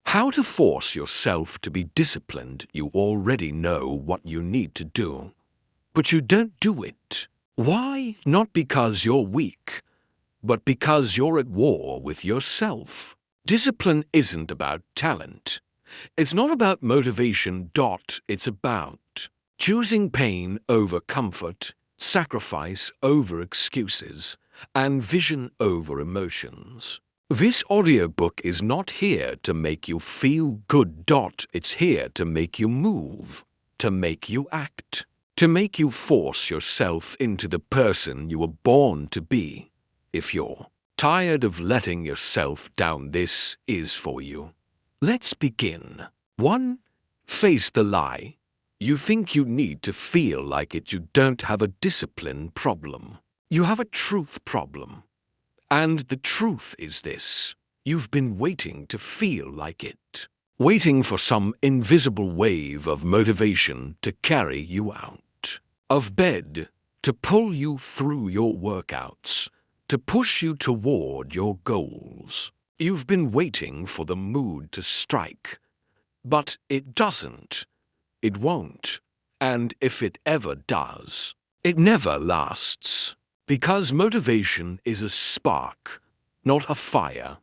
How to force yourself to be disciplined. You already know what you need to do, but you don't do it. Why? Not because you're weak, but because you're at war with yourself. Discipline isn't about talent. It's not about motivation. It's about choosing pain over comfort, sacrifice over excuses, and vision over emotions. This audiobook is not here to make you feel good. It's here to make you move, to make you act, to make you force yourself into the person you were born to be. If you're tired of letting yourself down, this is for you. Let's begin. 1. Face the lie. You think you need to feel like it. You don't have a discipline problem. You have a truth problem. And the truth is this: you've been waiting to feel like it, waiting for some invisible wave of motivation to carry you out of bed, to pull you through your workouts, to push you toward your goals. You've been waiting for the mood to strike, but it doesn't. It won't. And if it ever does, it never lasts. Because motivation is a spark, not a fire.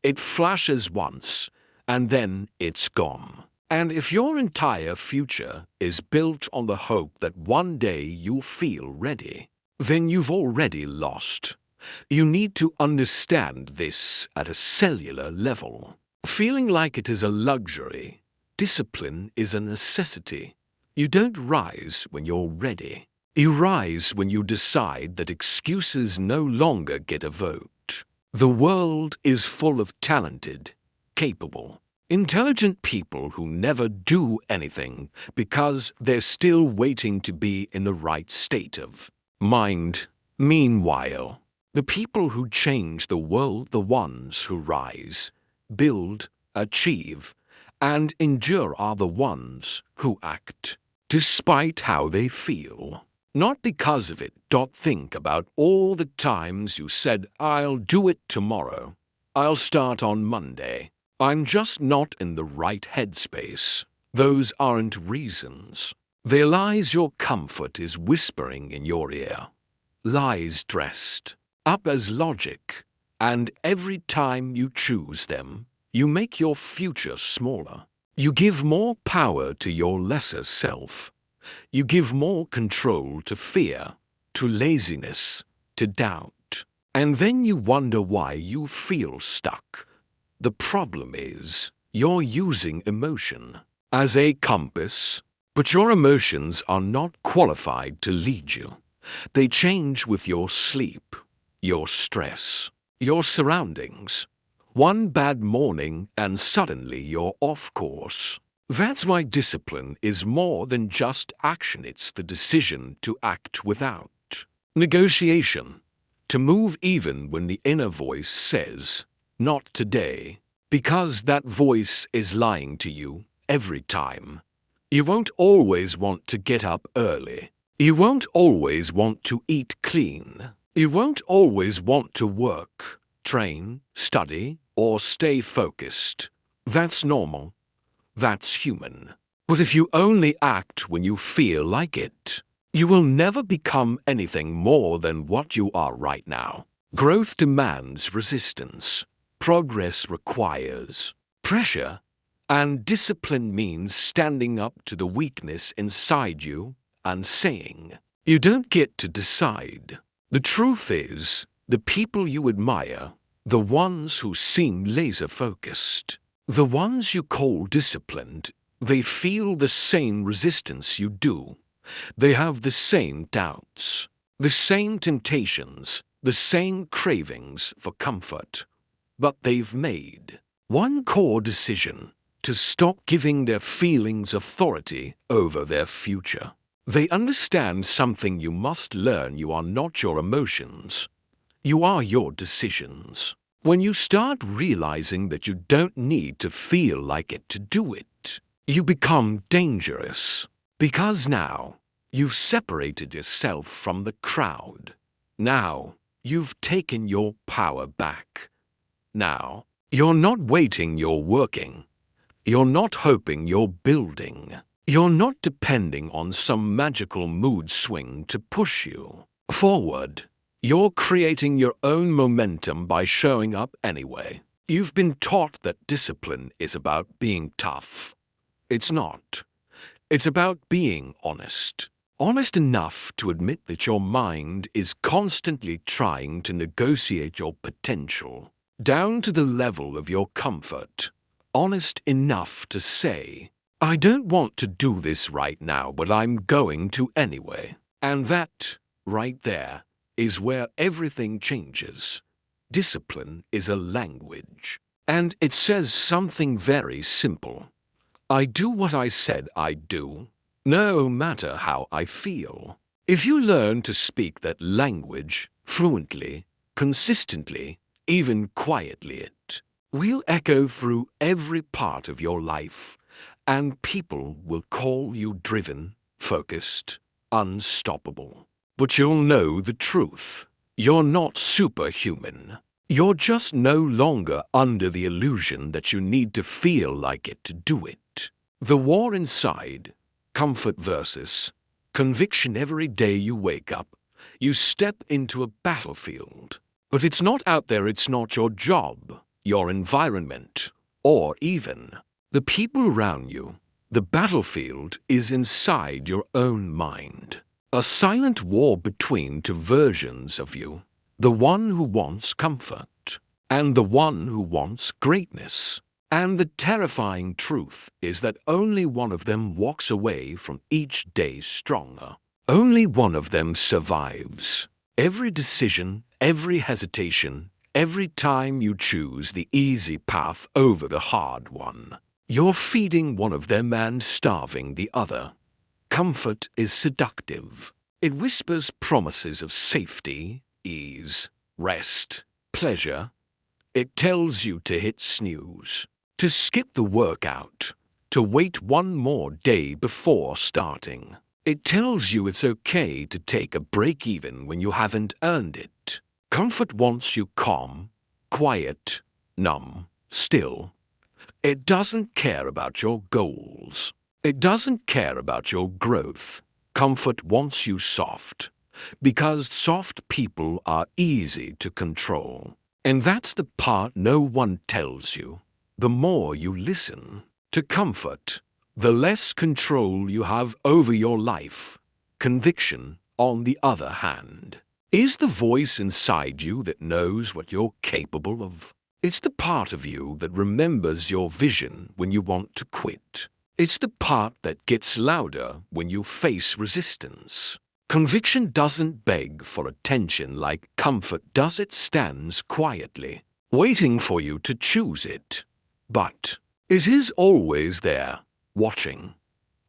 It flashes once, and then it's gone. And if your entire future is built on the hope that one day you'll feel ready, then you've already lost. You need to understand this at a cellular level. Feeling like it is a luxury. Discipline is a necessity. You don't rise when you're ready. You rise when you decide that excuses no longer get a vote. The world is full of talented, capable, intelligent people who never do anything because they're still waiting to be in the right state of mind. Meanwhile, the people who change the world, the ones who rise, build, achieve, and endure, are the ones who act, despite how they feel. Not because of it. Think about all the times you said, "I'll do it tomorrow. I'll start on Monday. I'm just not in the right headspace." Those aren't reasons. They're lies your comfort is whispering in your ear. Lies dressed up as logic. And every time you choose them, you make your future smaller. You give more power to your lesser self. You give more control to fear, to laziness, to doubt. And then you wonder why you feel stuck. The problem is, you're using emotion as a compass, but your emotions are not qualified to lead you. They change with your sleep, your stress, your surroundings. One bad morning and suddenly you're off course. That's why discipline is more than just action. It's the decision to act without negotiation, to move even when the inner voice says, "Not today," because that voice is lying to you every time. You won't always want to get up early. You won't always want to eat clean. You won't always want to work, train, study, or stay focused. That's normal. That's human. But if you only act when you feel like it, you will never become anything more than what you are right now. Growth demands resistance. Progress requires pressure. And discipline means standing up to the weakness inside you and saying, "You don't get to decide." The truth is, the people you admire, the ones who seem laser-focused, the ones you call disciplined, they feel the same resistance you do. They have the same doubts, the same temptations, the same cravings for comfort. But they've made one core decision: to stop giving their feelings authority over their future. They understand something you must learn: you are not your emotions. You are your decisions. When you start realizing that you don't need to feel like it to do it, you become dangerous. Because now, you've separated yourself from the crowd. Now, you've taken your power back. Now, you're not waiting, you're working. You're not hoping, you're building. You're not depending on some magical mood swing to push you forward. You're creating your own momentum by showing up anyway. You've been taught that discipline is about being tough. It's not. It's about being honest. Honest enough to admit that your mind is constantly trying to negotiate your potential down to the level of your comfort. Honest enough to say, I don't want to do this right now, but I'm going to anyway. And that, right there, is where everything changes. Discipline is a language, and it says something very simple. I do what I said I'd do, no matter how I feel. If you learn to speak that language fluently, consistently, even quietly, it will echo through every part of your life, and people will call you driven, focused, unstoppable. But you'll know the truth. You're not superhuman. You're just no longer under the illusion that you need to feel like it to do it. The war inside, comfort versus conviction. Every day you wake up, you step into a battlefield. But it's not out there, it's not your job, your environment, or even the people around you. The battlefield is inside your own mind. A silent war between two versions of you, the one who wants comfort and the one who wants greatness. And the terrifying truth is that only one of them walks away from each day stronger. Only one of them survives. Every decision, every hesitation, every time you choose the easy path over the hard one, you're feeding one of them and starving the other. Comfort is seductive. It whispers promises of safety, ease, rest, pleasure. It tells you to hit snooze, to skip the workout, to wait one more day before starting. It tells you it's okay to take a break even when you haven't earned it. Comfort wants you calm, quiet, numb, still. It doesn't care about your goals. It doesn't care about your growth. Comfort wants you soft, because soft people are easy to control. And that's the part no one tells you. The more you listen to comfort, the less control you have over your life. Conviction, on the other hand, is the voice inside you that knows what you're capable of. It's the part of you that remembers your vision when you want to quit. It's the part that gets louder when you face resistance. Conviction doesn't beg for attention like comfort does. It stands quietly, waiting for you to choose it. But it is always there, watching,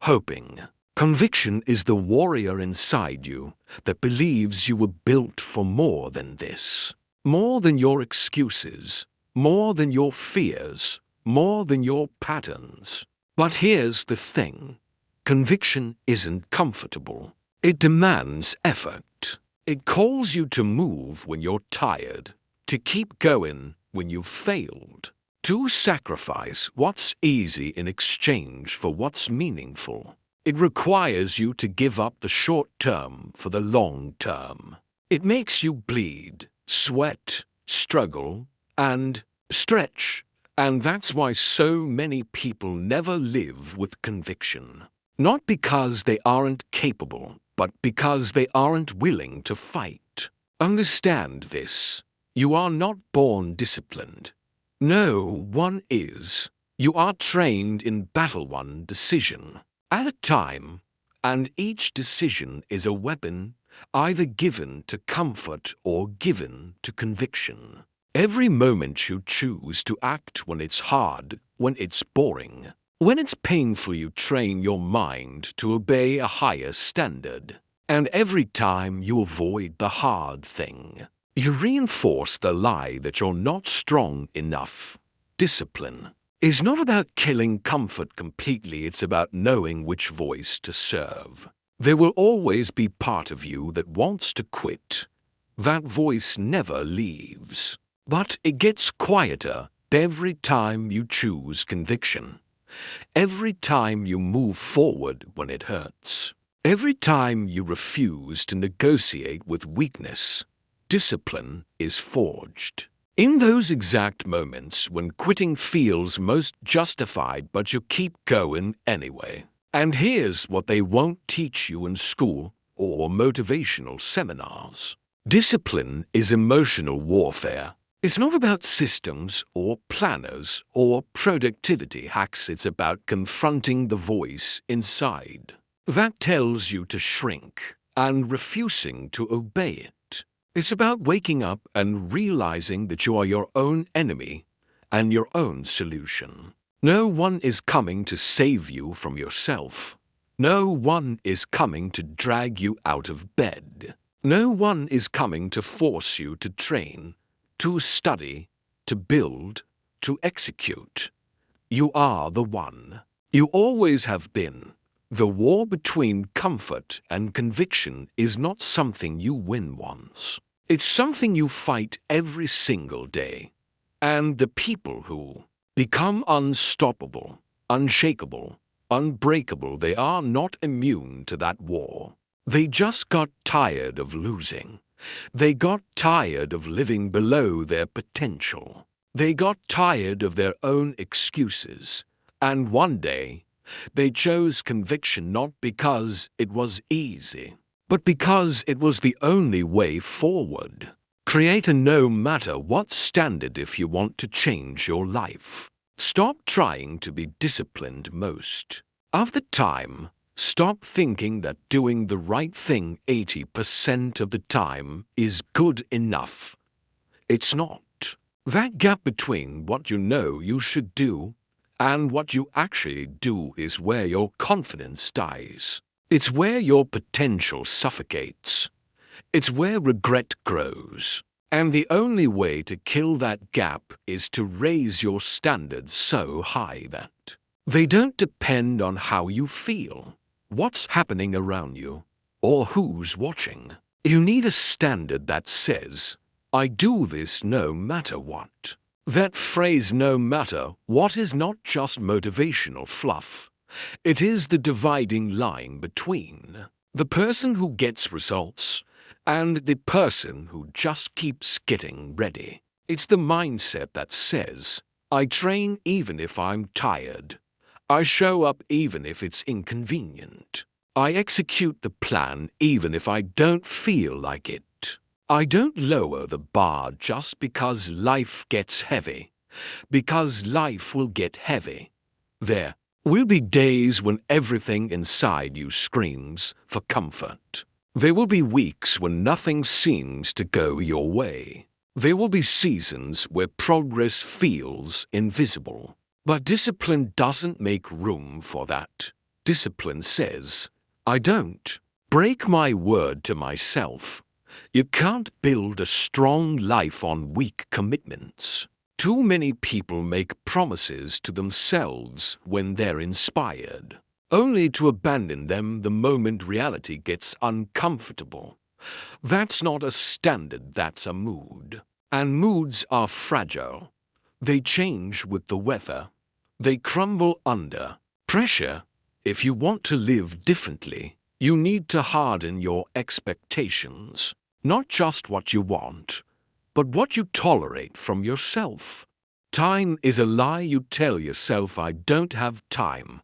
hoping. Conviction is the warrior inside you that believes you were built for more than this. More than your excuses, more than your fears, more than your patterns. But here's the thing. Conviction isn't comfortable. It demands effort. It calls you to move when you're tired, to keep going when you've failed, to sacrifice what's easy in exchange for what's meaningful. It requires you to give up the short term for the long term. It makes you bleed, sweat, struggle, and stretch. And that's why so many people never live with conviction. Not because they aren't capable, but because they aren't willing to fight. Understand this. You are not born disciplined. No one is. You are trained in battle one decision at a time, and each decision is a weapon, either given to comfort or given to conviction. Every moment you choose to act when it's hard, when it's boring, when it's painful, you train your mind to obey a higher standard. And every time you avoid the hard thing, you reinforce the lie that you're not strong enough. Discipline is not about killing comfort completely, it's about knowing which voice to serve. There will always be part of you that wants to quit. That voice never leaves. But it gets quieter every time you choose conviction. Every time you move forward when it hurts. Every time you refuse to negotiate with weakness, discipline is forged. In those exact moments when quitting feels most justified but you keep going anyway. And here's what they won't teach you in school or motivational seminars. Discipline is emotional warfare. It's not about systems or planners or productivity hacks. It's about confronting the voice inside that tells you to shrink and refusing to obey it. It's about waking up and realizing that you are your own enemy and your own solution. No one is coming to save you from yourself. No one is coming to drag you out of bed. No one is coming to force you to train, to study, to build, to execute. You are the one. You always have been. The war between comfort and conviction is not something you win once. It's something you fight every single day. And the people who become unstoppable, unshakable, unbreakable, they are not immune to that war. They just got tired of losing. They got tired of living below their potential. They got tired of their own excuses. And one day, they chose conviction not because it was easy, but because it was the only way forward. Create a no matter what standard if you want to change your life. Stop trying to be disciplined most of the time. Stop thinking that doing the right thing 80% of the time is good enough. It's not. That gap between what you know you should do and what you actually do is where your confidence dies. It's where your potential suffocates. It's where regret grows. And the only way to kill that gap is to raise your standards so high that they don't depend on how you feel, what's happening around you, or who's watching. You need a standard that says, I do this no matter what. That phrase, no matter what, is not just motivational fluff. It is the dividing line between the person who gets results and the person who just keeps getting ready. It's the mindset that says, I train even if I'm tired. I show up even if it's inconvenient. I execute the plan even if I don't feel like it. I don't lower the bar just because life gets heavy, because life will get heavy. There will be days when everything inside you screams for comfort. There will be weeks when nothing seems to go your way. There will be seasons where progress feels invisible. But discipline doesn't make room for that. Discipline says, I don't break my word to myself. You can't build a strong life on weak commitments. Too many people make promises to themselves when they're inspired, only to abandon them the moment reality gets uncomfortable. That's not a standard, that's a mood. And moods are fragile. They change with the weather. They crumble under pressure. If you want to live differently, you need to harden your expectations. Not just what you want, but what you tolerate from yourself. Time is a lie you tell yourself. I don't have time.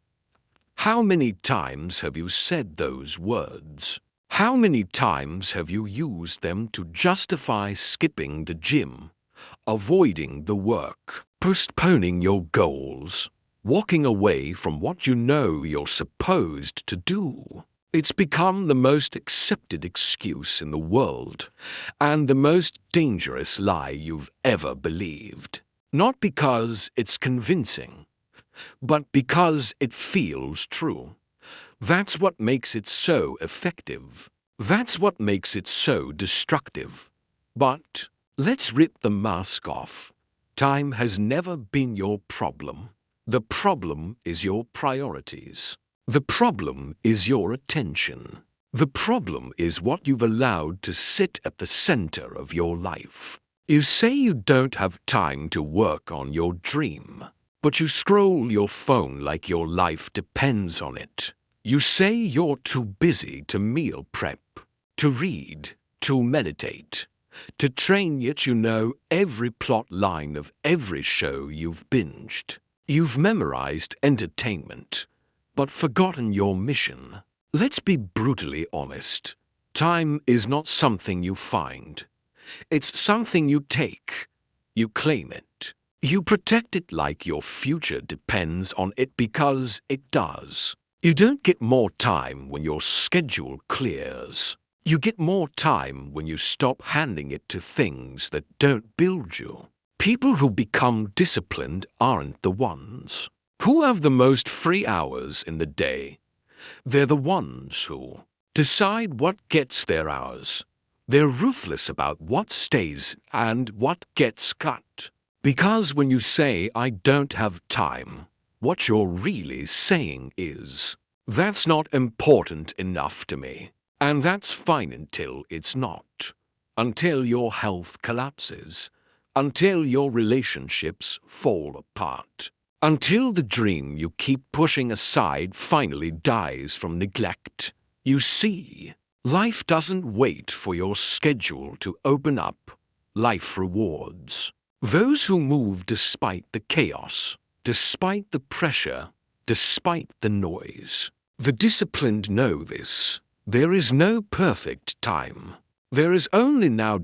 How many times have you said those words? How many times have you used them to justify skipping the gym, avoiding the work, postponing your goals, walking away from what you know you're supposed to do? It's become the most accepted excuse in the world and the most dangerous lie you've ever believed. Not because it's convincing, but because it feels true. That's what makes it so effective. That's what makes it so destructive. But let's rip the mask off. Time has never been your problem. The problem is your priorities. The problem is your attention. The problem is what you've allowed to sit at the center of your life. You say you don't have time to work on your dream, but you scroll your phone like your life depends on it. You say you're too busy to meal prep, to read, to meditate, to train, yet you know every plot line of every show you've binged. You've memorized entertainment, but forgotten your mission. Let's be brutally honest. Time is not something you find. It's something you take. You claim it. You protect it like your future depends on it, because it does. You don't get more time when your schedule clears. You get more time when you stop handing it to things that don't build you. People who become disciplined aren't the ones who have the most free hours in the day. They're the ones who decide what gets their hours. They're ruthless about what stays and what gets cut. Because when you say, "I don't have time," what you're really saying is, "That's not important enough to me." And that's fine until it's not. Until your health collapses. Until your relationships fall apart. Until the dream you keep pushing aside finally dies from neglect. You see, life doesn't wait for your schedule to open up. Life rewards those who move despite the chaos, despite the pressure, despite the noise. The disciplined know this. There is no perfect time. There is only now.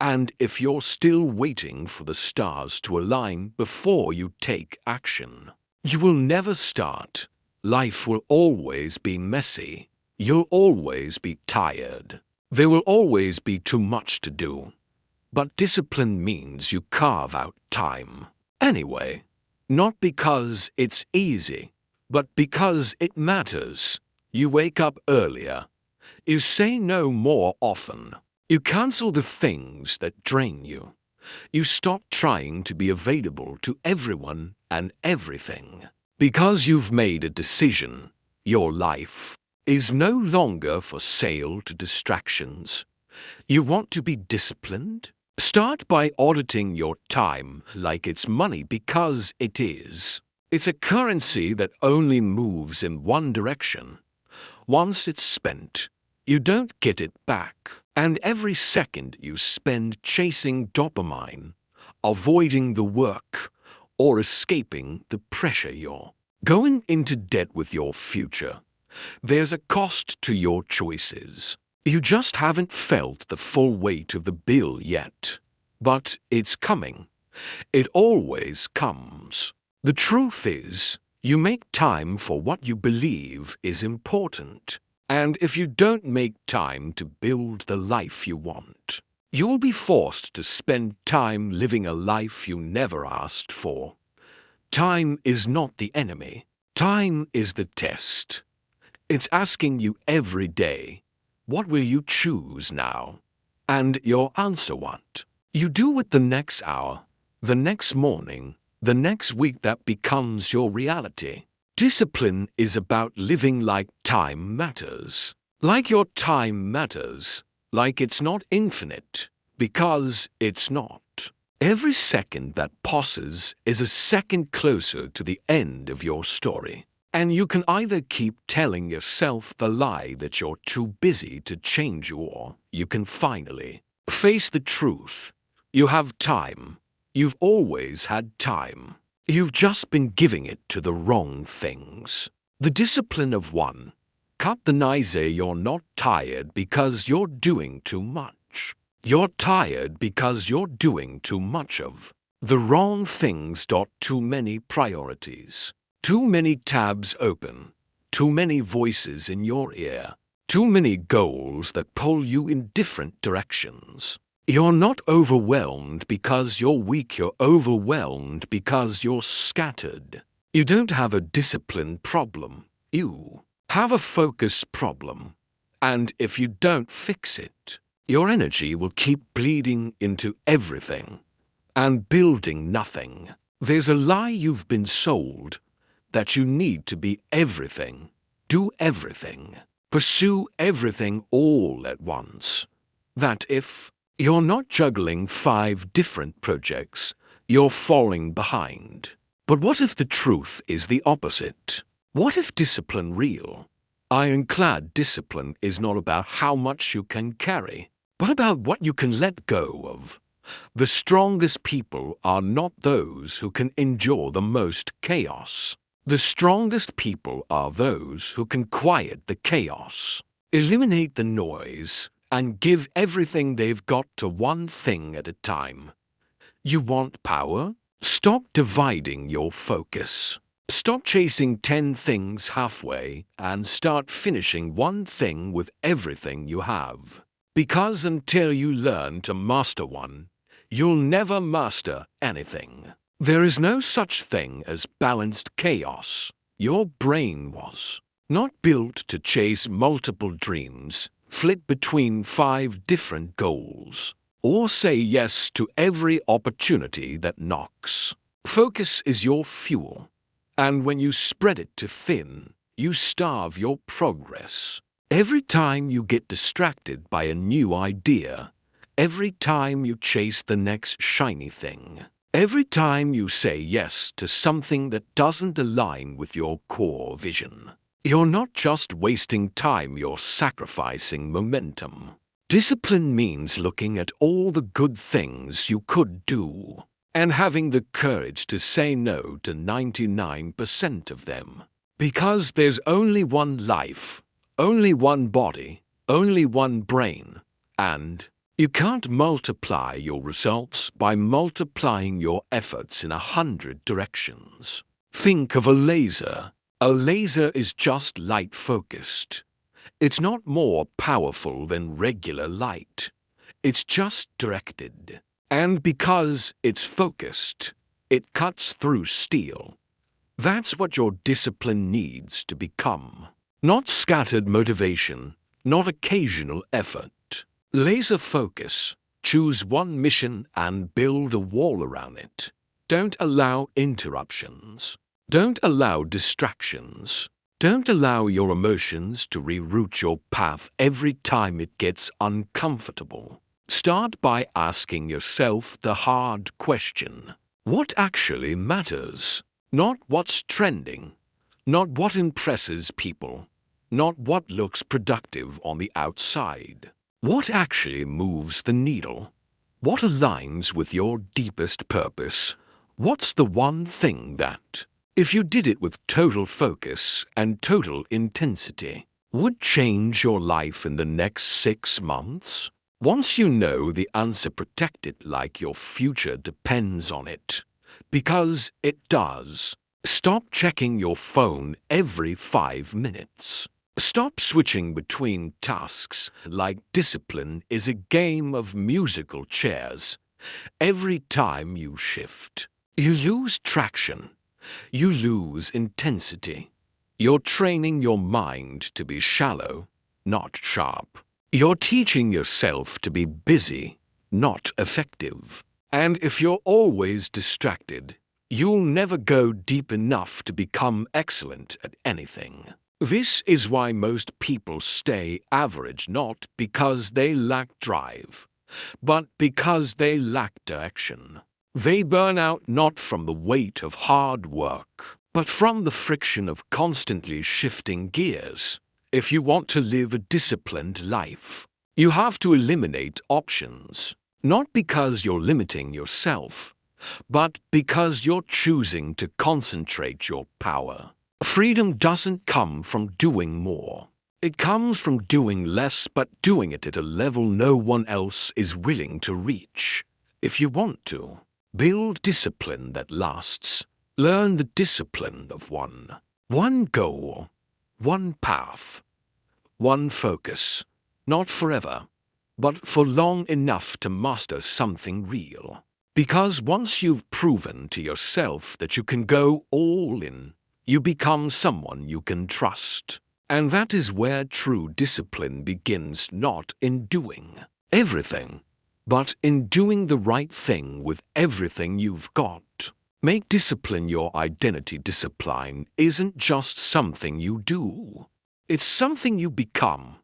And if you're still waiting for the stars to align before you take action, you will never start. Life will always be messy. You'll always be tired. There will always be too much to do. But discipline means you carve out time. Anyway, not because it's easy, but because it matters. You wake up earlier. You say no more often. You cancel the things that drain you. You stop trying to be available to everyone and everything. Because you've made a decision. Your life is no longer for sale to distractions. You want to be disciplined? Start by auditing your time like it's money, because it is. It's a currency that only moves in one direction. Once it's spent, you don't get it back. And every second you spend chasing dopamine, avoiding the work, or escaping the pressure, you're going into debt with your future. There's a cost to your choices. You just haven't felt the full weight of the bill yet. But it's coming. It always comes. The truth is, you make time for what you believe is important. And if you don't make time to build the life you want, you'll be forced to spend time living a life you never asked for. Time is not the enemy. Time is the test. It's asking you every day, what will you choose now? And your answer, what you do with the next hour, the next morning, the next week, that becomes your reality. Discipline is about living like time matters. Like your time matters. Like it's not infinite. Because it's not. Every second that passes is a second closer to the end of your story. And you can either keep telling yourself the lie that you're too busy to change, or you can finally face the truth. You have time. You've always had time. You've just been giving it to the wrong things. The discipline of one. Cut the noise. You're not tired because you're doing too much. You're tired because you're doing too much of the wrong things. Too many priorities. Too many tabs open. Too many voices in your ear. Too many goals that pull you in different directions. You're not overwhelmed because you're weak. You're overwhelmed because you're scattered. You don't have a discipline problem. You have a focus problem. And if you don't fix it, your energy will keep bleeding into everything and building nothing. There's a lie you've been sold, that you need to be everything, do everything, pursue everything all at once. That if you're not juggling 5 different projects, you're falling behind. But what if the truth is the opposite? What if discipline real? Ironclad discipline is not about how much you can carry, but about what you can let go of. The strongest people are not those who can endure the most chaos. The strongest people are those who can quiet the chaos, eliminate the noise, and give everything they've got to one thing at a time. You want power? Stop dividing your focus. Stop chasing 10 things halfway and start finishing one thing with everything you have. Because until you learn to master one, you'll never master anything. There is no such thing as balanced chaos. Your brain was not built to chase multiple dreams, flip between 5 different goals, or say yes to every opportunity that knocks. Focus is your fuel, and when you spread it too thin, you starve your progress. Every time you get distracted by a new idea, every time you chase the next shiny thing, every time you say yes to something that doesn't align with your core vision, you're not just wasting time, you're sacrificing momentum. Discipline means looking at all the good things you could do and having the courage to say no to 99% of them. Because there's only one life, only one body, only one brain, and you can't multiply your results by multiplying your efforts in 100 directions. Think of a laser. A laser is just light-focused. It's not more powerful than regular light. It's just directed. And because it's focused, it cuts through steel. That's what your discipline needs to become. Not scattered motivation, not occasional effort. Laser focus. Choose one mission and build a wall around it. Don't allow interruptions. Don't allow distractions. Don't allow your emotions to reroute your path every time it gets uncomfortable. Start by asking yourself the hard question. What actually matters? Not what's trending, not what impresses people, not what looks productive on the outside. What actually moves the needle? What aligns with your deepest purpose? What's the one thing that, if you did it with total focus and total intensity, would change your life in the next 6 months? Once you know the answer, protect it like your future depends on it. Because it does. Stop checking your phone every 5 minutes. Stop switching between tasks like discipline is a game of musical chairs. Every time you shift, you lose traction. You lose intensity. You're training your mind to be shallow, not sharp. You're teaching yourself to be busy, not effective. And if you're always distracted, you'll never go deep enough to become excellent at anything. This is why most people stay average, not because they lack drive, but because they lack direction. They burn out not from the weight of hard work, but from the friction of constantly shifting gears. If you want to live a disciplined life, you have to eliminate options, not because you're limiting yourself, but because you're choosing to concentrate your power. Freedom doesn't come from doing more. It comes from doing less, but doing it at a level no one else is willing to reach. If you want to, build discipline that lasts. Learn the discipline of one. One goal, one path, one focus. Not forever, but for long enough to master something real. Because once you've proven to yourself that you can go all in, you become someone you can trust. And that is where true discipline begins, not in doing everything, but in doing the right thing with everything you've got. Make discipline your identity. Discipline isn't just something you do. It's something you become.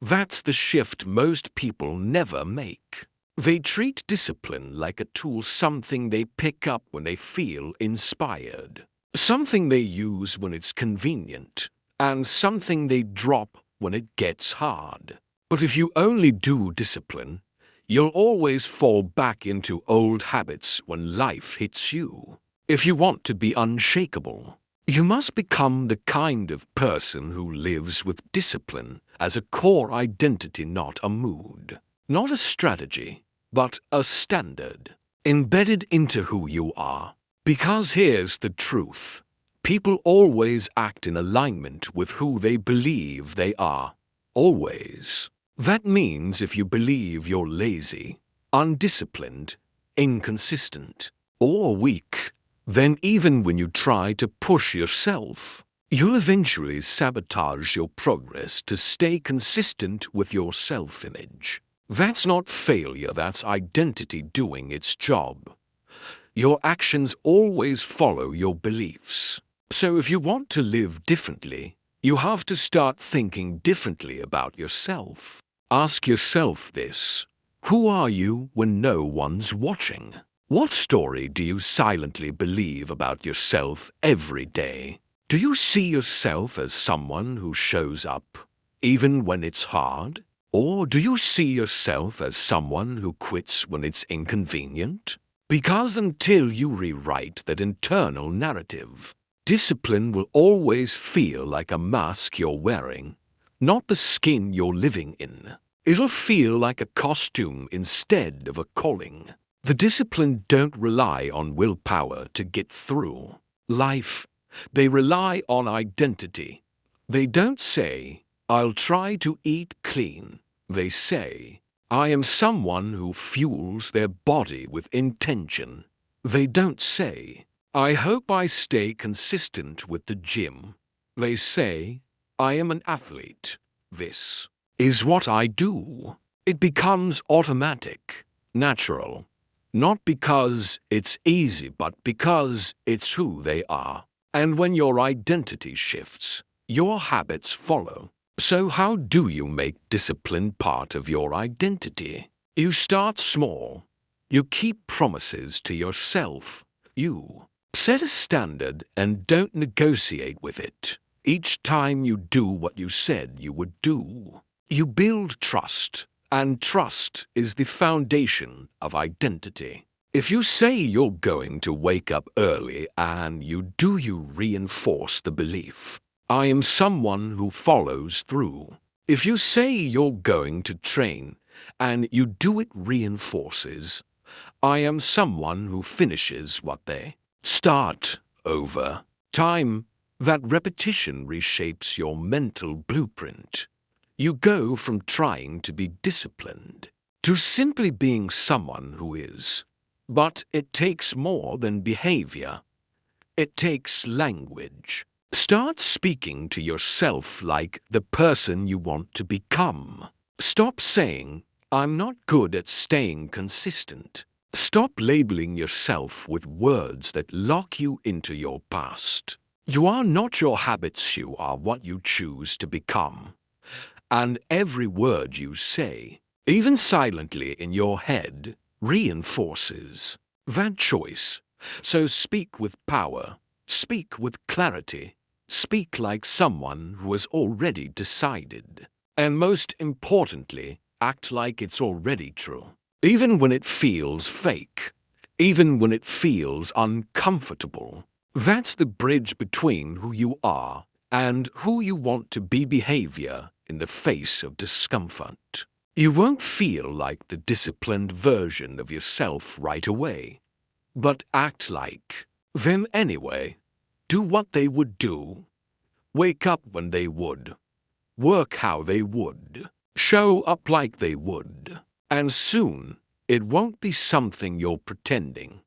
That's the shift most people never make. They treat discipline like a tool, something they pick up when they feel inspired, something they use when it's convenient, and something they drop when it gets hard. But if you only do discipline, you'll always fall back into old habits when life hits you. If you want to be unshakable, you must become the kind of person who lives with discipline as a core identity, not a mood, not a strategy, but a standard, embedded into who you are. Because here's the truth. People always act in alignment with who they believe they are. Always. That means if you believe you're lazy, undisciplined, inconsistent, or weak, then even when you try to push yourself, you'll eventually sabotage your progress to stay consistent with your self-image. That's not failure, that's identity doing its job. Your actions always follow your beliefs. So if you want to live differently, you have to start thinking differently about yourself. Ask yourself this: who are you when no one's watching? What story do you silently believe about yourself every day? Do you see yourself as someone who shows up, even when it's hard? Or do you see yourself as someone who quits when it's inconvenient? Because until you rewrite that internal narrative, discipline will always feel like a mask you're wearing, not the skin you're living in. It'll feel like a costume instead of a calling. The disciplined don't rely on willpower to get through life. They rely on identity. They don't say, "I'll try to eat clean." They say, "I am someone who fuels their body with intention." They don't say, "I hope I stay consistent with the gym." They say, "I am an athlete. This is what I do." It becomes automatic, natural. Not because it's easy, but because it's who they are. And when your identity shifts, your habits follow. So how do you make discipline part of your identity? You start small. You keep promises to yourself. You set a standard and don't negotiate with it. Each time you do what you said you would do. You build trust. And trust is the foundation of identity. If you say you're going to wake up early and you do, you reinforce the belief, "I am someone who follows through." If you say you're going to train and you do, it reinforces, "I am someone who finishes what they start." Over time, that repetition reshapes your mental blueprint. You go from trying to be disciplined to simply being someone who is. But it takes more than behavior. It takes language. Start speaking to yourself like the person you want to become. Stop saying, "I'm not good at staying consistent." Stop labeling yourself with words that lock you into your past. You are not your habits, you are what you choose to become. And every word you say, even silently in your head, reinforces that choice. So speak with power, speak with clarity, speak like someone who has already decided. And most importantly, act like it's already true. Even when it feels fake, even when it feels uncomfortable. That's the bridge between who you are and who you want to be. Behavior in the face of discomfort. You won't feel like the disciplined version of yourself right away, but act like them anyway. Do what they would do. Wake up when they would. Work how they would. Show up like they would. And soon, it won't be something you're pretending.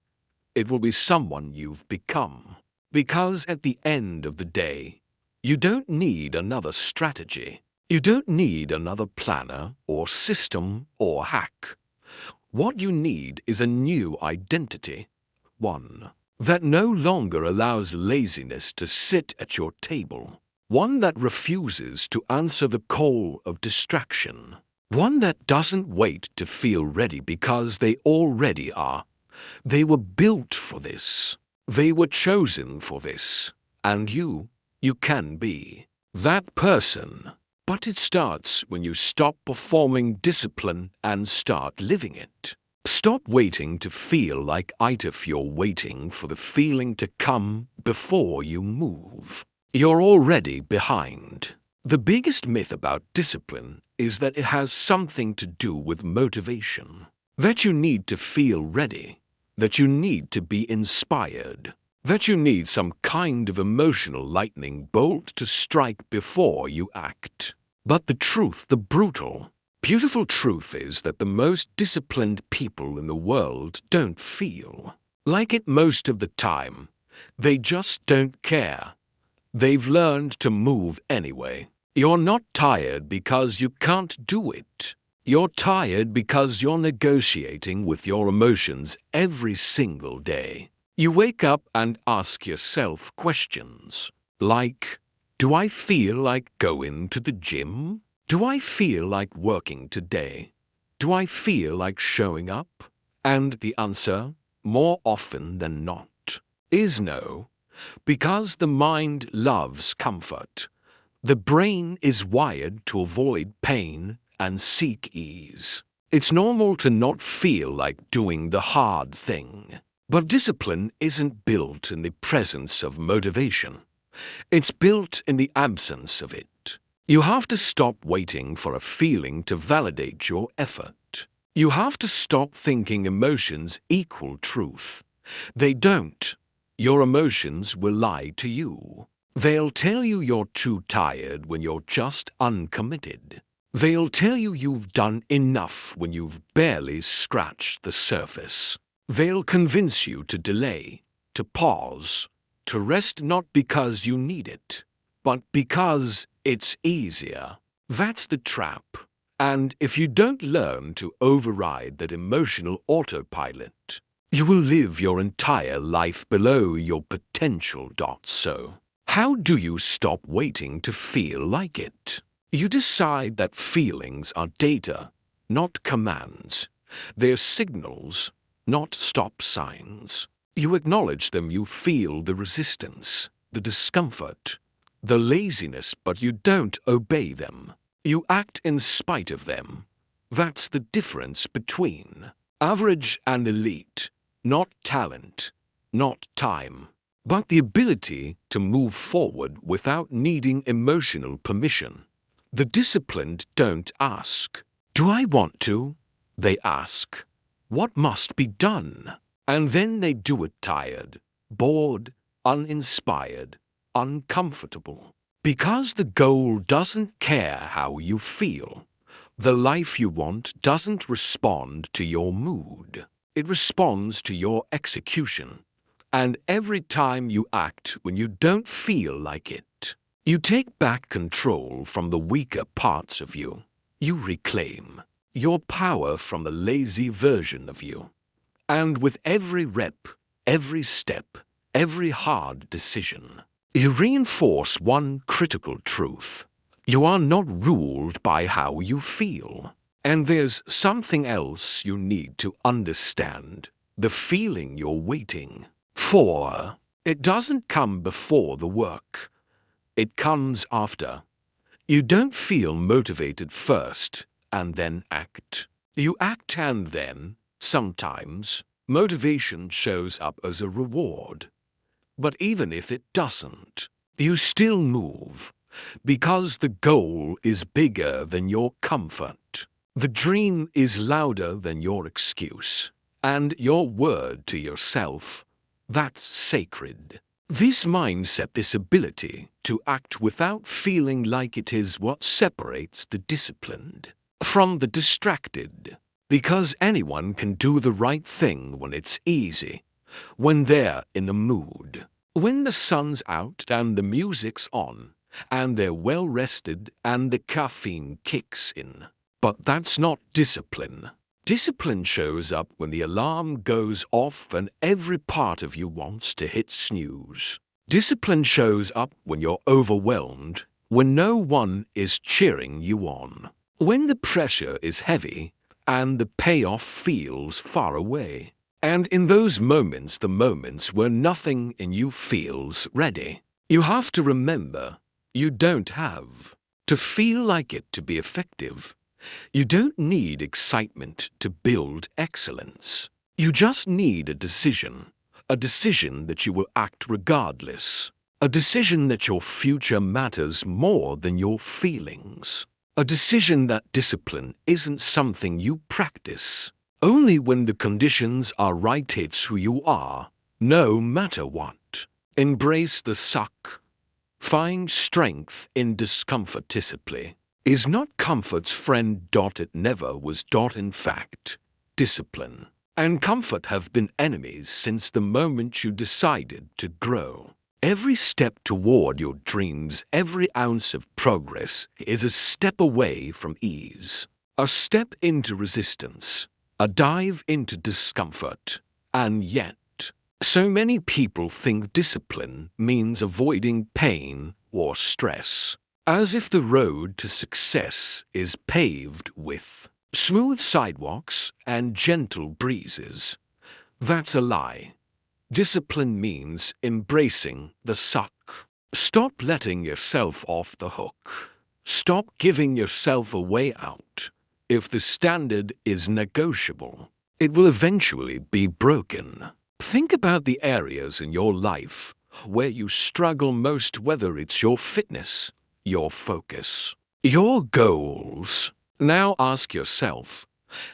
It will be someone you've become. Because at the end of the day, you don't need another strategy. You don't need another planner or system or hack. What you need is a new identity. One that no longer allows laziness to sit at your table. One that refuses to answer the call of distraction. One that doesn't wait to feel ready because they already are. They were built for this. They were chosen for this. And you can be that person. But it starts when you stop performing discipline and start living it. Stop waiting to feel like if you're waiting for the feeling to come before you move. You're already behind. The biggest myth about discipline is that it has something to do with motivation. That you need to feel ready. That you need to be inspired. That you need some kind of emotional lightning bolt to strike before you act. But the truth, the brutal, beautiful truth is that the most disciplined people in the world don't feel like it most of the time. They just don't care. They've learned to move anyway. You're not tired because you can't do it. You're tired because you're negotiating with your emotions every single day. You wake up and ask yourself questions like, do I feel like going to the gym? Do I feel like working today? Do I feel like showing up? And the answer, more often than not, is no. Because the mind loves comfort. The brain is wired to avoid pain and seek ease. It's normal to not feel like doing the hard thing. But discipline isn't built in the presence of motivation. It's built in the absence of it. You have to stop waiting for a feeling to validate your effort. You have to stop thinking emotions equal truth. They don't. Your emotions will lie to you. They'll tell you you're too tired when you're just uncommitted. They'll tell you you've done enough when you've barely scratched the surface. They'll convince you to delay, to pause, to rest not because you need it, but because it's easier. That's the trap. And if you don't learn to override that emotional autopilot, you will live your entire life below your potential. So, how do you stop waiting to feel like it? You decide that feelings are data, not commands. They're signals, not stop signs. You acknowledge them, you feel the resistance, the discomfort, the laziness, but you don't obey them. You act in spite of them. That's the difference between average and elite, not talent, not time, but the ability to move forward without needing emotional permission. The disciplined don't ask, "Do I want to?" They ask, "What must be done?" And then they do it tired, bored, uninspired, uncomfortable. Because the goal doesn't care how you feel. The life you want doesn't respond to your mood. It responds to your execution. And every time you act when you don't feel like it, you take back control from the weaker parts of you. You reclaim your power from the lazy version of you. And with every rep, every step, every hard decision, you reinforce one critical truth. You are not ruled by how you feel. And there's something else you need to understand. The feeling you're waiting for. It doesn't come before the work. It comes after. You don't feel motivated first and then act. You act and then, sometimes, motivation shows up as a reward. But even if it doesn't, you still move, because the goal is bigger than your comfort. The dream is louder than your excuse, and your word to yourself, that's sacred. This mindset, this ability to act without feeling like it is what separates the disciplined from the distracted. Because anyone can do the right thing when it's easy, when they're in the mood, when the sun's out and the music's on, and they're well rested and the caffeine kicks in. But that's not discipline. Discipline shows up when the alarm goes off and every part of you wants to hit snooze. Discipline shows up when you're overwhelmed, when no one is cheering you on. when the pressure is heavy and the payoff feels far away. And in those moments, the moments where nothing in you feels ready, you have to remember you don't have to feel like it to be effective. You don't need excitement to build excellence. You just need a decision that you will act regardless, a decision that your future matters more than your feelings, a decision that discipline isn't something you practice only when the conditions are right. It's who you are, no matter what. Embrace the suck. Find strength in discomfort. Discipline is not comfort's friend. It never was. In fact, discipline and comfort have been enemies since the moment you decided to grow. Every step toward your dreams, every ounce of progress is a step away from ease, a step into resistance, a dive into discomfort. And yet, so many people think discipline means avoiding pain or stress, as if the road to success is paved with smooth sidewalks and gentle breezes. That's a lie. Discipline means embracing the suck. Stop letting yourself off the hook. Stop giving yourself a way out. If the standard is negotiable, it will eventually be broken. Think about the areas in your life where you struggle most, whether it's your fitness, your focus, your goals. Now ask yourself,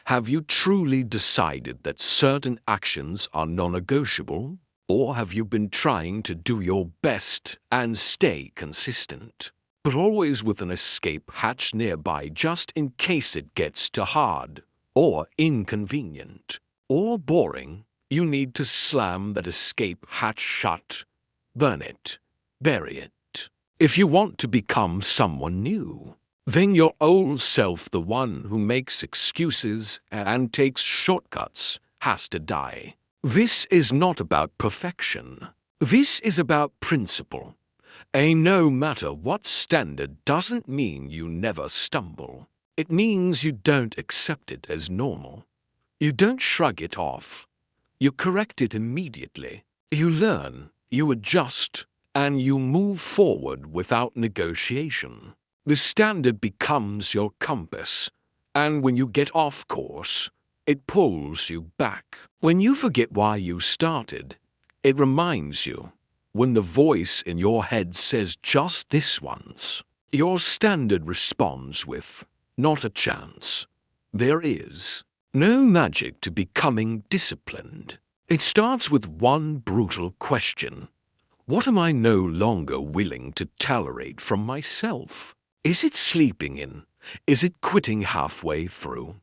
have you truly decided that certain actions are non-negotiable? Or have you been trying to do your best and stay consistent, but always with an escape hatch nearby just in case it gets too hard, or inconvenient, or boring? You need to slam that escape hatch shut. Burn it. Bury it. If you want to become someone new, then your old self, the one who makes excuses and takes shortcuts, has to die. This is not about perfection. This is about principle. A no matter what standard doesn't mean you never stumble. It means you don't accept it as normal. You don't shrug it off. You correct it immediately. You learn, you adjust, and you move forward without negotiation. The standard becomes your compass, and when you get off course, it pulls you back. When you forget why you started, it reminds you. When the voice in your head says just this once, your standard responds with, not a chance. There is no magic to becoming disciplined. It starts with one brutal question. What am I no longer willing to tolerate from myself? Is it sleeping in? Is it quitting halfway through?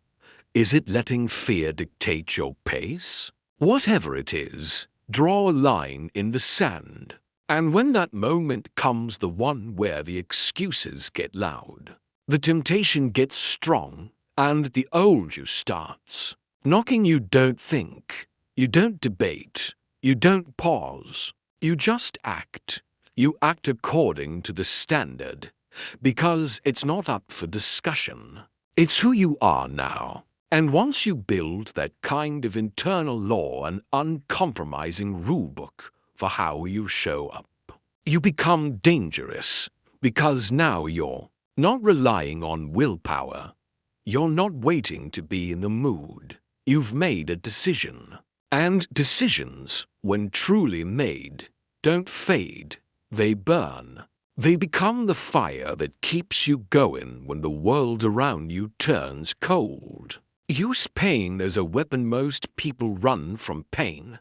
Is it letting fear dictate your pace? Whatever it is, draw a line in the sand. And when that moment comes, the one where the excuses get loud, the temptation gets strong, and the old you starts knocking, you don't think, you don't debate, you don't pause, you just act. You act according to the standard, because it's not up for discussion. It's who you are now. And once you build that kind of internal law and uncompromising rulebook for how you show up, you become dangerous, because now you're not relying on willpower. You're not waiting to be in the mood. You've made a decision. And decisions, when truly made, don't fade. They burn. They become the fire that keeps you going when the world around you turns cold. Use pain as a weapon. Most people run from pain.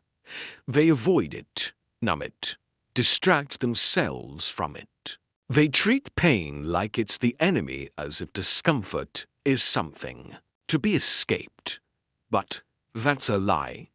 They avoid it, numb it, distract themselves from it. They treat pain like it's the enemy, as if discomfort is something to be escaped. But that's a lie.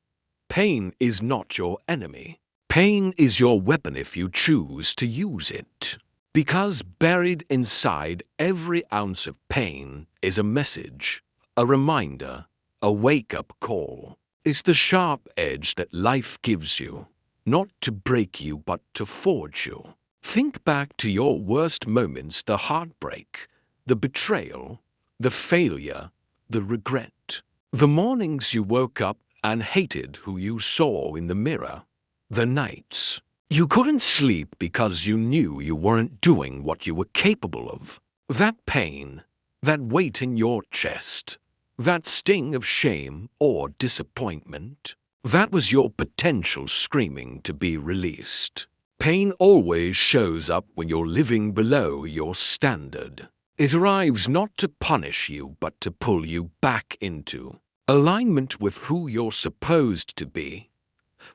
Pain is not your enemy. Pain is your weapon if you choose to use it. Because buried inside every ounce of pain is a message, a reminder, a wake-up call. It's the sharp edge that life gives you, not to break you but to forge you. Think back to your worst moments, the heartbreak, the betrayal, the failure, the regret. The mornings you woke up and hated who you saw in the mirror. The nights you couldn't sleep because you knew you weren't doing what you were capable of. That pain, that weight in your chest, that sting of shame or disappointment, that was your potential screaming to be released. Pain always shows up when you're living below your standard. It arrives not to punish you but to pull you back into alignment with who you're supposed to be.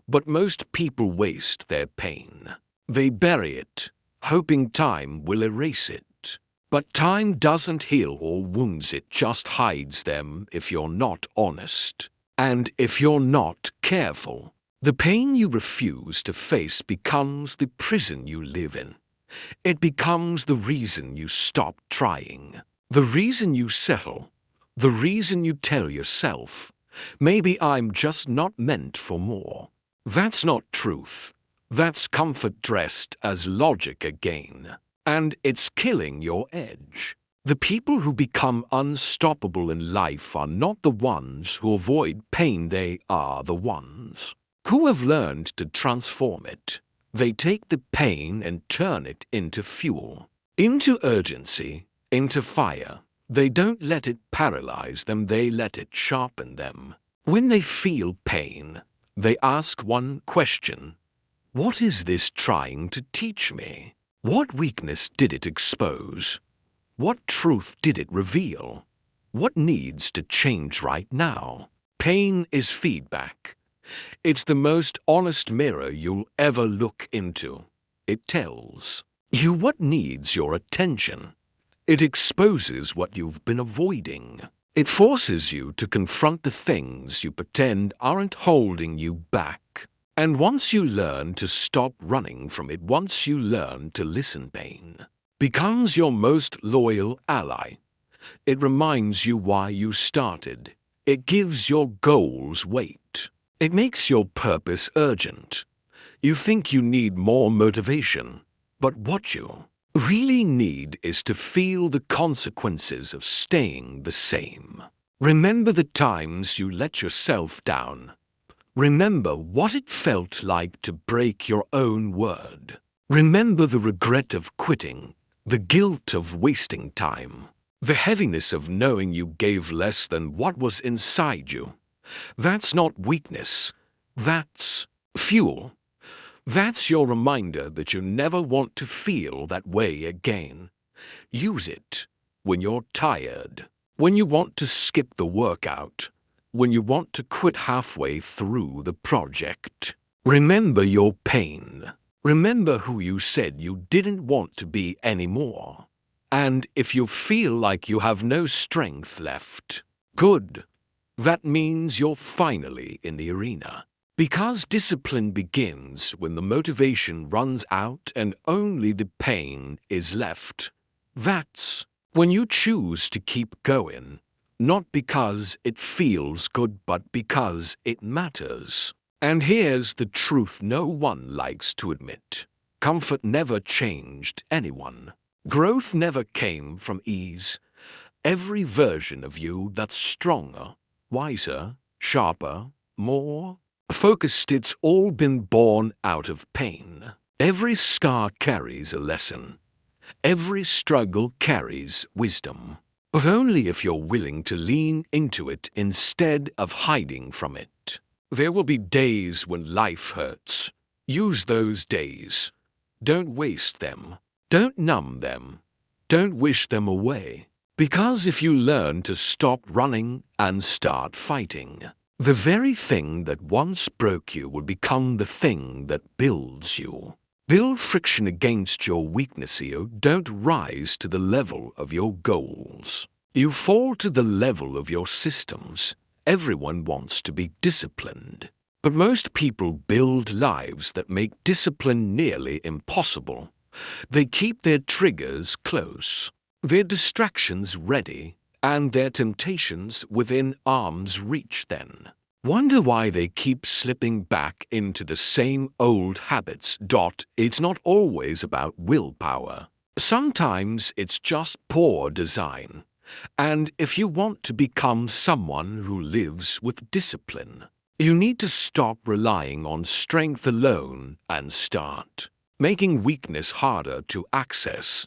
But most people waste their pain. They bury it, hoping time will erase it. But time doesn't heal all wounds, it just hides them if you're not honest. And if you're not careful, the pain you refuse to face becomes the prison you live in. It becomes the reason you stop trying, the reason you settle, the reason you tell yourself, maybe I'm just not meant for more. That's not truth. That's comfort dressed as logic again. And it's killing your edge. The people who become unstoppable in life are not the ones who avoid pain, they are the ones who have learned to transform it. They take the pain and turn it into fuel, into urgency, into fire. They don't let it paralyze them, they let it sharpen them. When they feel pain, they ask one question: what is this trying to teach me? What weakness did it expose? What truth did it reveal? What needs to change right now? Pain is feedback. It's the most honest mirror you'll ever look into. It tells you what needs your attention. It exposes what you've been avoiding. It forces you to confront the things you pretend aren't holding you back. And once you learn to stop running from it, once you learn to listen, pain becomes your most loyal ally. It reminds you why you started. It gives your goals weight. It makes your purpose urgent. You think you need more motivation, but what you really need is to feel the consequences of staying the same. Remember the times you let yourself down. Remember what it felt like to break your own word. Remember the regret of quitting, the guilt of wasting time, the heaviness of knowing you gave less than what was inside you. That's not weakness. That's fuel. That's your reminder that you never want to feel that way again. Use it when you're tired, when you want to skip the workout, when you want to quit halfway through the project. Remember your pain. Remember who you said you didn't want to be anymore. And if you feel like you have no strength left, good. That means you're finally in the arena. Because discipline begins when the motivation runs out and only the pain is left. That's when you choose to keep going, not because it feels good, but because it matters. And here's the truth no one likes to admit. Comfort never changed anyone. Growth never came from ease. Every version of you that's stronger, wiser, sharper, more focused, it's all been born out of pain. Every scar carries a lesson. Every struggle carries wisdom. But only if you're willing to lean into it instead of hiding from it. There will be days when life hurts. Use those days. Don't waste them. Don't numb them. Don't wish them away. Because if you learn to stop running and start fighting, the very thing that once broke you will become the thing that builds you. Build friction against your weakness. You don't rise to the level of your goals. You fall to the level of your systems. Everyone wants to be disciplined. But most people build lives that make discipline nearly impossible. They keep their triggers close, their distractions ready, and their temptations within arm's reach then. Wonder why they keep slipping back into the same old habits. It's not always about willpower. Sometimes it's just poor design. And if you want to become someone who lives with discipline, you need to stop relying on strength alone and start making weakness harder to access.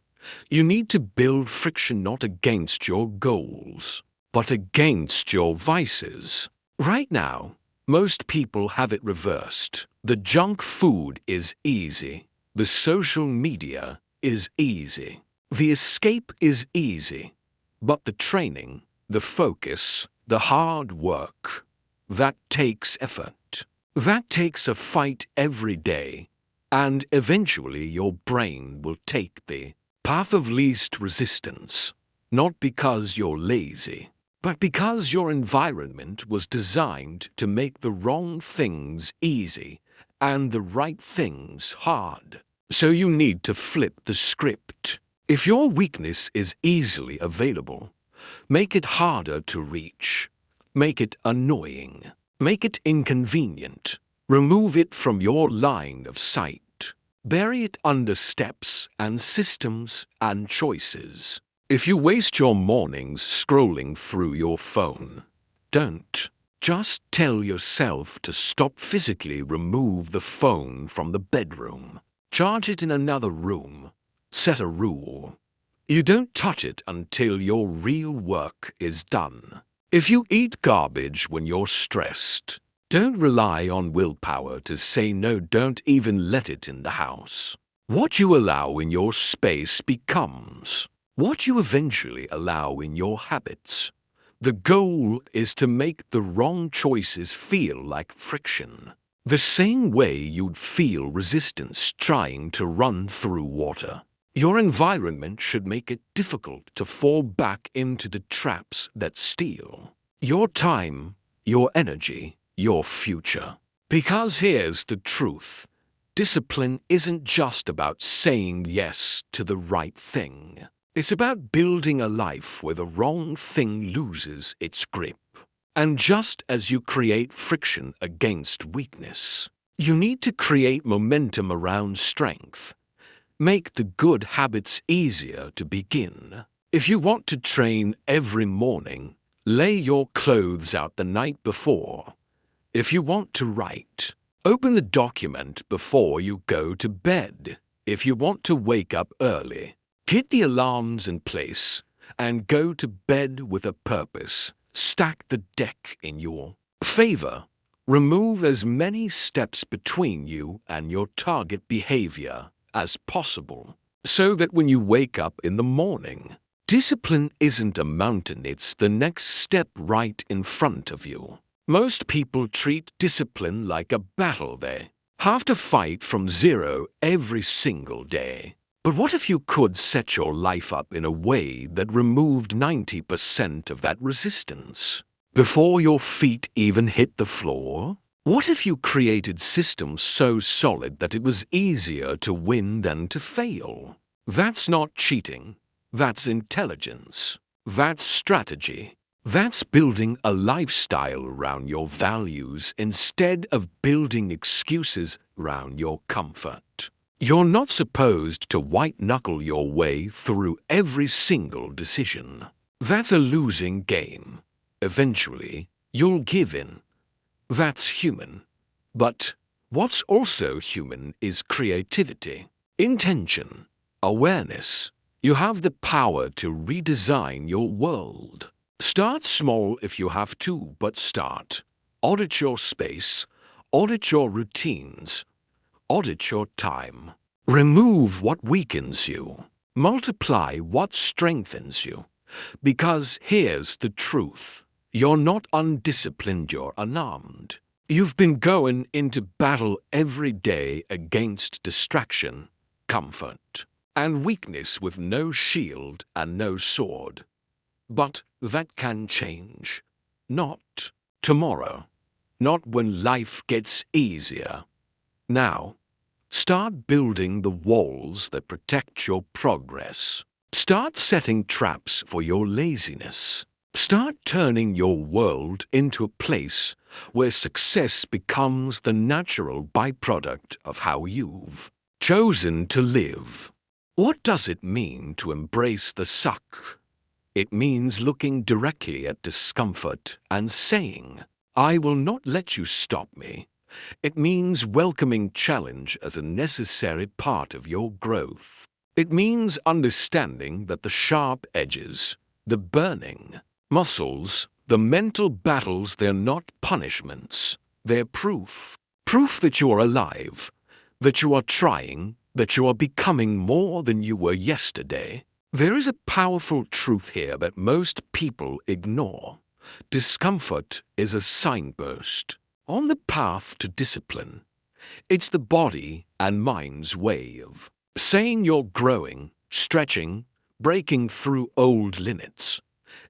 You need to build friction not against your goals, but against your vices. Right now, most people have it reversed. The junk food is easy. The social media is easy. The escape is easy. But the training, the focus, the hard work, that takes effort. That takes a fight every day. And eventually your brain will take the path of least resistance, not because you're lazy, but because your environment was designed to make the wrong things easy and the right things hard. So you need to flip the script. If your weakness is easily available, make it harder to reach. Make it annoying. Make it inconvenient. Remove it from your line of sight. Bury it under steps and systems and choices. If you waste your mornings scrolling through your phone, don't. Just tell yourself to stop. Physically remove the phone from the bedroom. Charge it in another room. Set a rule. You don't touch it until your real work is done. If you eat garbage when you're stressed, don't rely on willpower to say no. Don't even let it in the house. What you allow in your space becomes what you eventually allow in your habits. The goal is to make the wrong choices feel like friction, the same way you'd feel resistance trying to run through water. Your environment should make it difficult to fall back into the traps that steal your time, your energy, your future. Because here's the truth. Discipline isn't just about saying yes to the right thing. It's about building a life where the wrong thing loses its grip. And just as you create friction against weakness, you need to create momentum around strength. Make the good habits easier to begin. If you want to train every morning, lay your clothes out the night before. If you want to write, open the document before you go to bed. If you want to wake up early, get the alarms in place and go to bed with a purpose. Stack the deck in your favor. Remove as many steps between you and your target behavior as possible, so that when you wake up in the morning, discipline isn't a mountain, it's the next step right in front of you. Most people treat discipline like a battle they have to fight from zero every single day. But what if you could set your life up in a way that removed 90% of that resistance before your feet even hit the floor? What if you created systems so solid that it was easier to win than to fail? That's not cheating. That's intelligence. That's strategy. That's building a lifestyle around your values instead of building excuses around your comfort. You're not supposed to white-knuckle your way through every single decision. That's a losing game. Eventually, you'll give in. That's human. But what's also human is creativity, intention, awareness. You have the power to redesign your world. Start small if you have to, but start. Audit your space, audit your routines, audit your time. Remove what weakens you. Multiply what strengthens you. Because here's the truth. You're not undisciplined, you're unarmed. You've been going into battle every day against distraction, comfort, and weakness with no shield and no sword. But that can change. Not tomorrow. Not when life gets easier. Now, start building the walls that protect your progress. Start setting traps for your laziness. Start turning your world into a place where success becomes the natural byproduct of how you've chosen to live. What does it mean to embrace the suck? It means looking directly at discomfort and saying, "I will not let you stop me." It means welcoming challenge as a necessary part of your growth. It means understanding that the sharp edges, the burning muscles, the mental battles, they're not punishments. They're proof. Proof that you are alive, that you are trying, that you are becoming more than you were yesterday. There is a powerful truth here that most people ignore. Discomfort is a signpost on the path to discipline. It's the body and mind's way of saying you're growing, stretching, breaking through old limits.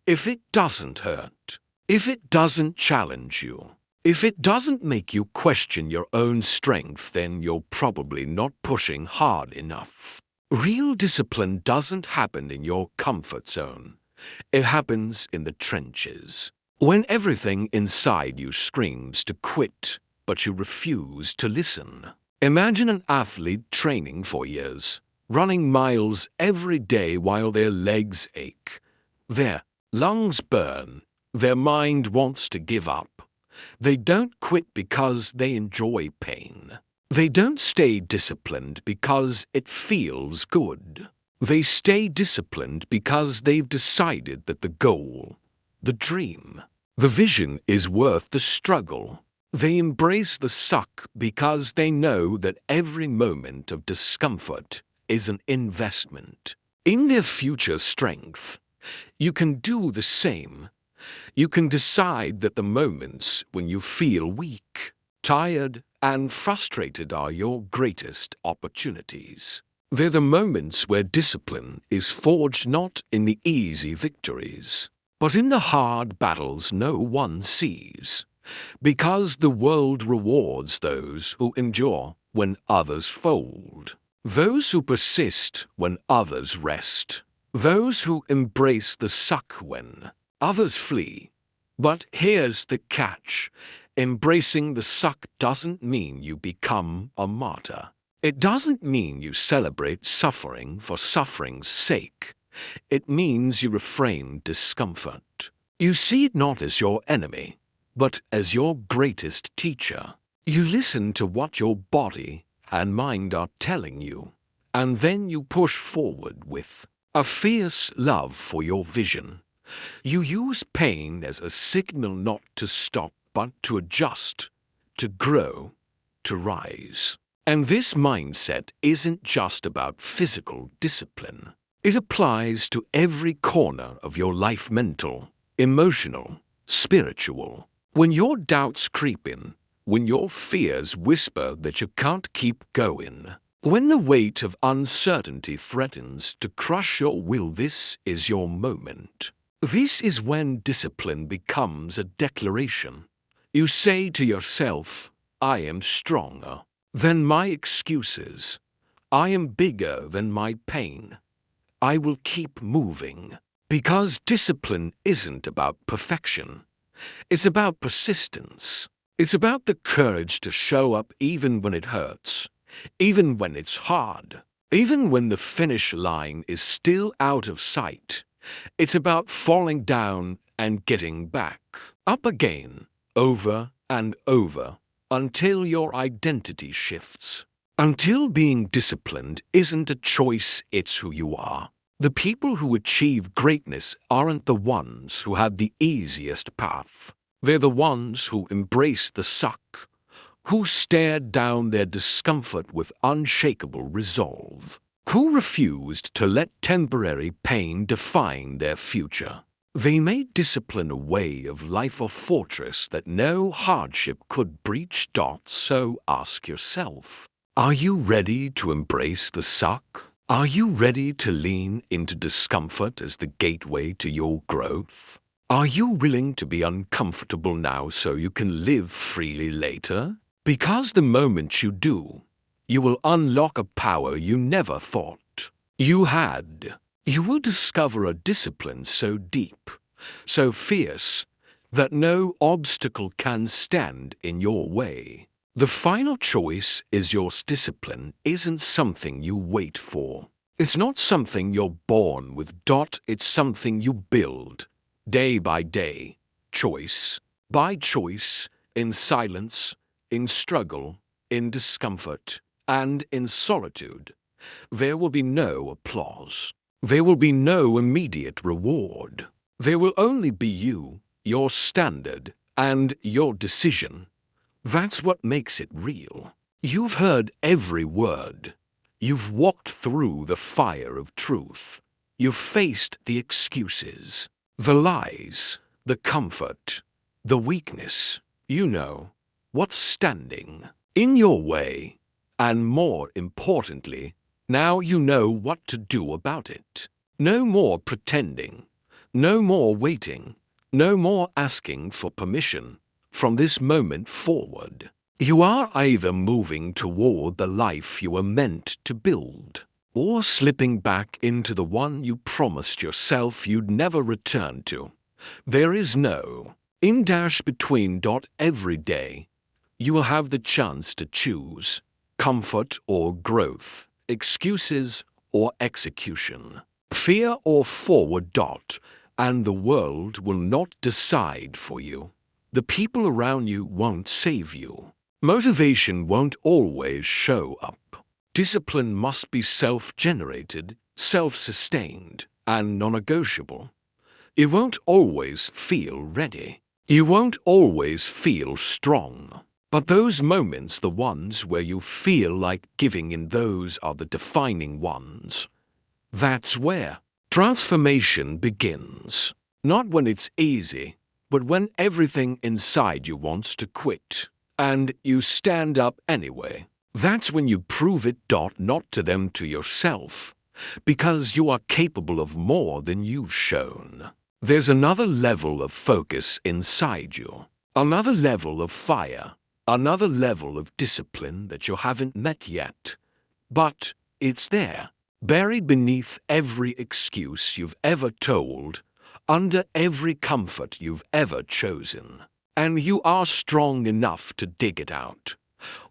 If it doesn't hurt, if it doesn't challenge you, if it doesn't make you question your own strength, then you're probably not pushing hard enough. Real discipline doesn't happen in your comfort zone. It happens in the trenches. When everything inside you screams to quit, but you refuse to listen. Imagine an athlete training for years, running miles every day while their legs ache. Their lungs burn. Their mind wants to give up. They don't quit because they enjoy pain. They don't stay disciplined because it feels good. They stay disciplined because they've decided that the goal, the dream, the vision is worth the struggle. They embrace the suck because they know that every moment of discomfort is an investment in their future strength. You can do the same. You can decide that the moments when you feel weak, tired, and frustrated are your greatest opportunities. They're the moments where discipline is forged not in the easy victories, but in the hard battles no one sees. Because the world rewards those who endure when others fold, those who persist when others rest, those who embrace the suck when others flee. But here's the catch. Embracing the suck doesn't mean you become a martyr. It doesn't mean you celebrate suffering for suffering's sake. It means you reframe discomfort. You see it not as your enemy, but as your greatest teacher. You listen to what your body and mind are telling you, and then you push forward with a fierce love for your vision. You use pain as a signal not to stop, but to adjust, to grow, to rise. And this mindset isn't just about physical discipline. It applies to every corner of your life: mental, emotional, spiritual. When your doubts creep in, when your fears whisper that you can't keep going, when the weight of uncertainty threatens to crush your will, this is your moment. This is when discipline becomes a declaration. You say to yourself, "I am stronger than my excuses. I am bigger than my pain. I will keep moving." Because discipline isn't about perfection. It's about persistence. It's about the courage to show up even when it hurts, even when it's hard, even when the finish line is still out of sight. It's about falling down and getting back up again, over and over, until your identity shifts. Until being disciplined isn't a choice, it's who you are. The people who achieve greatness aren't the ones who have the easiest path. They're the ones who embrace the suck, who stare down their discomfort with unshakable resolve, who refused to let temporary pain define their future. They made discipline a way of life, a fortress that no hardship could breach. So ask yourself, are you ready to embrace the suck? Are you ready to lean into discomfort as the gateway to your growth? Are you willing to be uncomfortable now so you can live freely later? Because the moment you do, you will unlock a power you never thought you had. You will discover a discipline so deep, so fierce, that no obstacle can stand in your way. The final choice is yours. Discipline isn't something you wait for. It's not something you're born with. It's something you build, day by day, choice by choice, in silence, in struggle, in discomfort, and in solitude. There will be no applause. There will be no immediate reward. There will only be you, your standard, and your decision. That's what makes it real. You've heard every word. You've walked through the fire of truth. You've faced the excuses, the lies, the comfort, the weakness. You know what's standing in your way, and more importantly, now you know what to do about it. No more pretending, no more waiting, no more asking for permission. From this moment forward, you are either moving toward the life you were meant to build, or slipping back into the one you promised yourself you'd never return to. There is no in-dash between. Every day, you will have the chance to choose comfort or growth, excuses or execution, fear or forward. And the world will not decide for you. The people around you won't save you. Motivation won't always show up. Discipline must be self-generated, self-sustained, and non-negotiable. You won't always feel ready. You won't always feel strong. But those moments, the ones where you feel like giving in, those are the defining ones. That's where transformation begins. Not when it's easy, but when everything inside you wants to quit, and you stand up anyway. That's when you prove it. Not to them, to yourself, because you are capable of more than you've shown. There's another level of focus inside you, another level of fire, another level of discipline that you haven't met yet. But it's there, buried beneath every excuse you've ever told, under every comfort you've ever chosen. And you are strong enough to dig it out,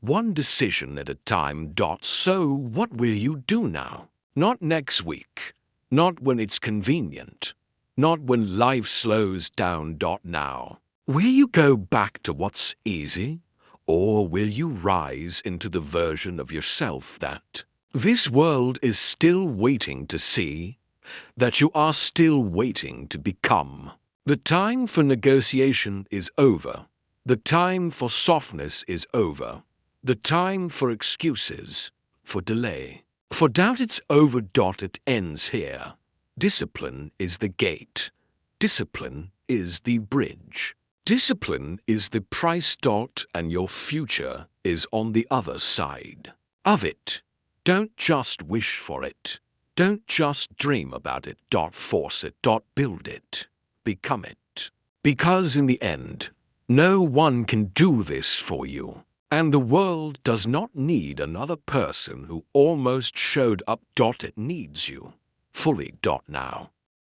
one decision at a time. So what will you do now? Not next week, not when it's convenient, not when life slows down. Now. Will you go back to what's easy, or will you rise into the version of yourself that this world is still waiting to see, that you are still waiting to become? The time for negotiation is over. The time for softness is over. The time for excuses, for delay, for doubt, it's over. It ends here. Discipline is the gate. Discipline is the bridge. Discipline is the price. And your future is on the other side of it. Don't just wish for it. Don't just dream about it. Force it. Build it. Become it. Because in the end, no one can do this for you. And the world does not need another person who almost showed up. It needs you fully. Now.